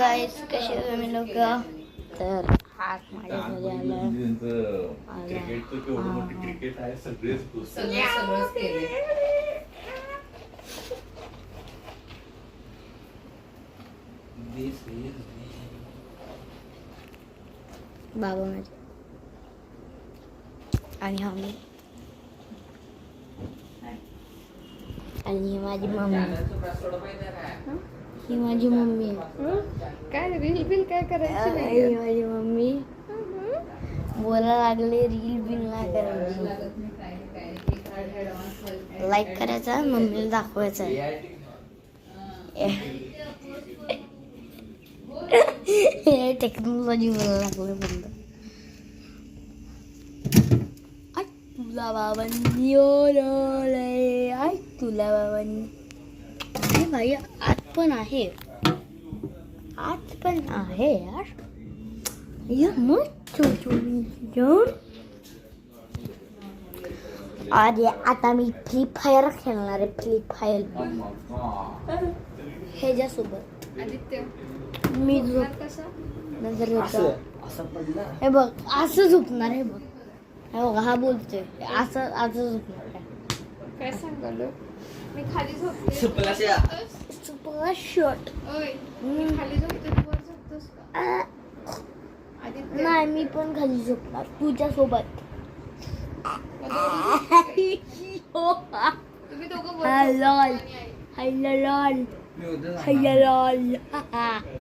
Guys, कसे आहे तुम्ही लोक? तर हात माझ्यामध्ये बाबा माझे आणि हा मी आणि ही माझी मम्मी. ही माझी मम्मी काय रील बिल काय करायची नाही. ही माझी मम्मी बोलायला लागले रील बिल नाही करायची. लाईक करायचा, मम्मीला दाखवायचा. हे टेक्नॉलॉजी बोलायला लागले बंद. तुला बाबांनी ओरडले, आय तुला बाबांनी. अरे भाई आत पण आहे, आत पण आहे यार. मस्त अरे आता मी फ्री फायर खेळणार आहे. फ्री फायर ह्याच्यासोबत आदित्य मी कसं नंतर हे बघ असं झोपणार. हे बघ, हे बघ, हा बोलतोय असं असं झोपणार. काय सांगालो मी खाली झोपते. सुपला शॉट. ओय मी खाली झोपते, तू वर झोपतोस का? आदित्य नाही, मी पण खाली झोपणार तुझ्या सोबत. तुम्ही दोघं वर हॅलो झोपता आणि आई. Hello hello